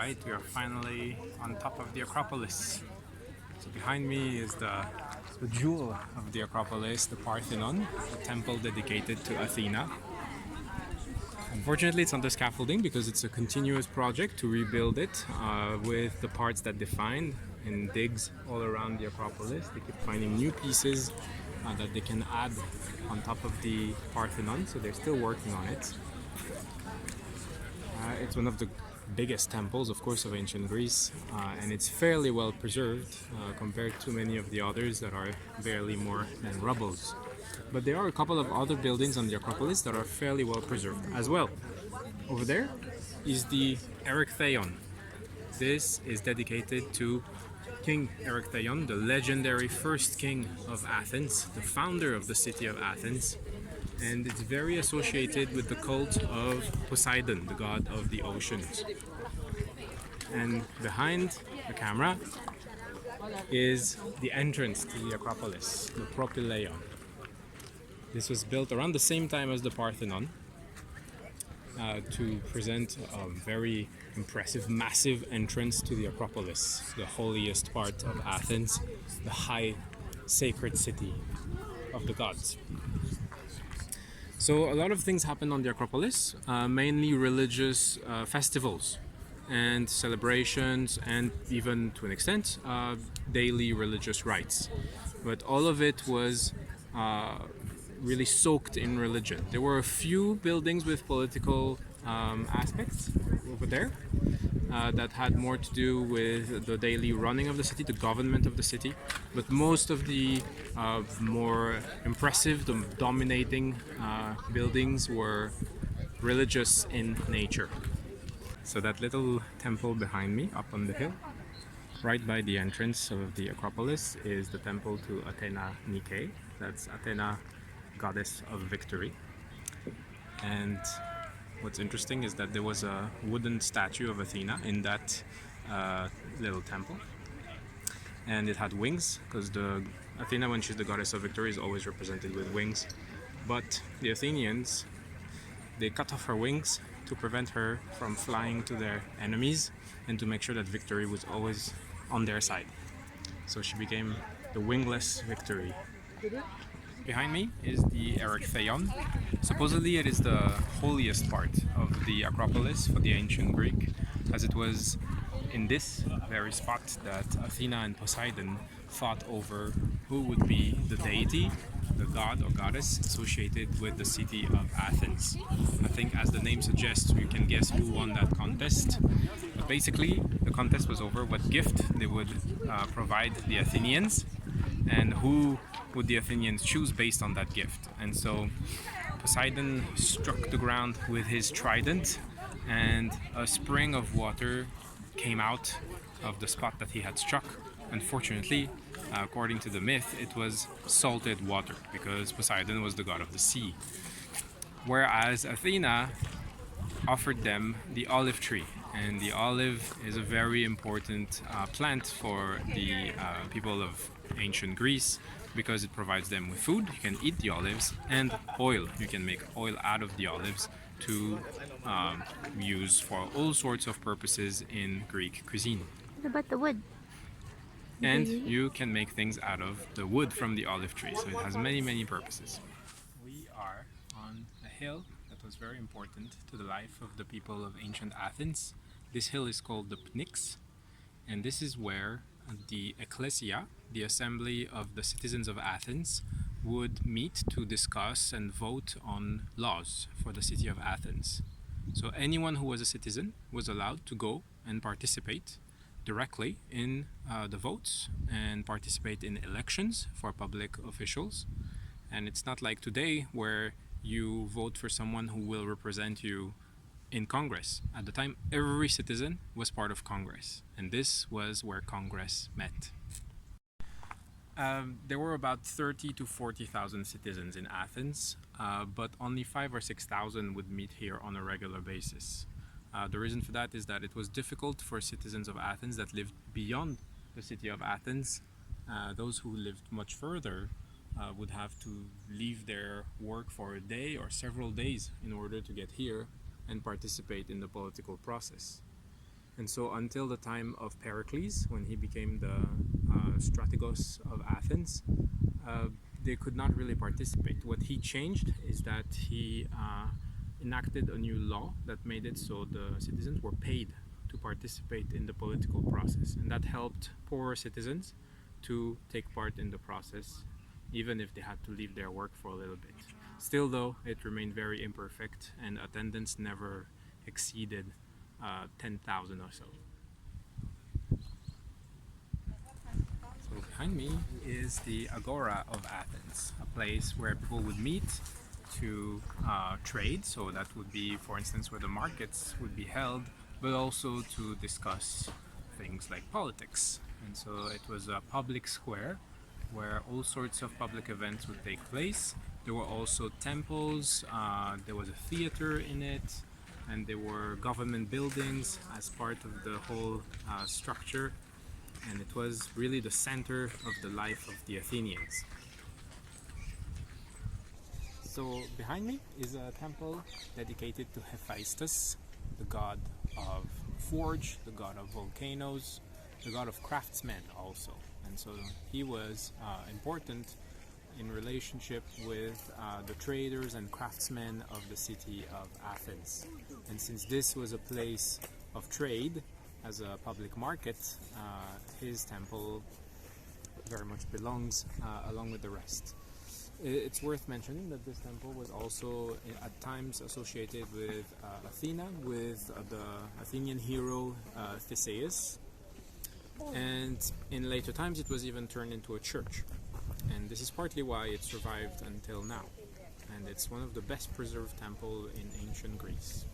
Alright, we are finally on top of the Acropolis. So behind me is the jewel of the Acropolis, the Parthenon, a temple dedicated to Athena. Unfortunately, it's under scaffolding because it's a continuous project to rebuild it with the parts that defined in digs all around the Acropolis. They keep finding new pieces that they can add on top of the Parthenon, so they're still working on it. It's one of the biggest temples, of course, of ancient Greece, and it's fairly well preserved compared to many of the others that are barely more than rubbles. But there are a couple of other buildings on the Acropolis that are fairly well preserved as well. Over there is the Theon. This is dedicated to King Theon, the legendary first king of Athens, the founder of the city of Athens. And it's very associated with the cult of Poseidon, the god of the oceans. And behind the camera is the entrance to the Acropolis, the Propylaeon. This was built around the same time as the Parthenon to present a very impressive, massive entrance to the Acropolis, the holiest part of Athens, the high sacred city of the gods. So a lot of things happen on the Acropolis, mainly religious festivals and celebrations, and even to an extent daily religious rites. But all of it was really soaked in religion. There were a few buildings with political aspects over there that had more to do with the daily running of the city, the government of the city. But most of the more impressive, the dominating buildings were religious in nature. So that little temple behind me up on the hill, right by the entrance of the Acropolis, is the temple to Atena Nikk. That's Atena, goddess of victory. And what's interesting is that there was a wooden statue of Athena in that little temple, and it had wings because the Athena, when she's the goddess of victory, is always represented with wings. But the Athenians, they cut off her wings to prevent her from flying to their enemies and to make sure that victory was always on their side. So she became the wingless victory. Behind me is the Theon. Supposedly it is the holiest part of the Acropolis for the ancient Greek, as it was in this very spot that Athena and Poseidon fought over who would be the deity, the god or goddess associated with the city of Athens. I think, as the name suggests, you can guess who won that contest. But basically, the contest was over what gift they would provide the Athenians, and who would the Athenians choose based on that gift. And so Poseidon struck the ground with his trident, and a spring of water came out of the spot that he had struck. Unfortunately, according to the myth, it was salted water because Poseidon was the god of the sea. Whereas Athena offered them the olive tree, and the olive is a very important plant for the people of ancient Greece because it provides them with food. You can eat the olives, and oil. You can make oil out of the olives to use for all sorts of purposes in Greek cuisine. What about the wood? And you can make things out of the wood from the olive tree, so it has many purposes. We are on a hill that was very important to the life of the people of ancient Athens. This hill is called the Pnyx, and this is where the ecclesia, the assembly of the citizens of Athens, would meet to discuss and vote on laws for the city of Athens. So anyone who was a citizen was allowed to go and participate directly in the votes and participate in elections for public officials. And it's not like today where you vote for someone who will represent you in Congress. At the time, every citizen was part of Congress, and this was where Congress met. There were about 30 to 40,000 citizens in Athens, but only 5,000 or 6,000 would meet here on a regular basis. The reason for that is that it was difficult for citizens of Athens that lived beyond the city of Athens. Those who lived much further would have to leave their work for a day or several days in order to get here and participate in the political process. And so until the time of Pericles, when he became the strategos of Athens, they could not really participate. What he changed is that he enacted a new law that made it so the citizens were paid to participate in the political process, and that helped poorer citizens to take part in the process, even if they had to leave their work for a little bit. Still, though, it remained very imperfect, and attendance never exceeded 10,000 or so. So behind me is the Agora of Athens, a place where people would meet to trade. So that would be, for instance, where the markets would be held, but also to discuss things like politics. And so it was a public square where all sorts of public events would take place. There were also temples, there was a theater in it, and there were government buildings as part of the whole structure. And it was really the center of the life of the Athenians. So behind me is a temple dedicated to Hephaestus, the god of forge, the god of volcanoes, the god of craftsmen also. And so he was important in relationship with the traders and craftsmen of the city of Athens. And since this was a place of trade, as a public market, his temple very much belongs along with the rest. It's worth mentioning that this temple was also at times associated with Athena, with the Athenian hero Theseus, and in later times it was even turned into a church. And this is partly why it survived until now, and it's one of the best preserved temples in ancient Greece.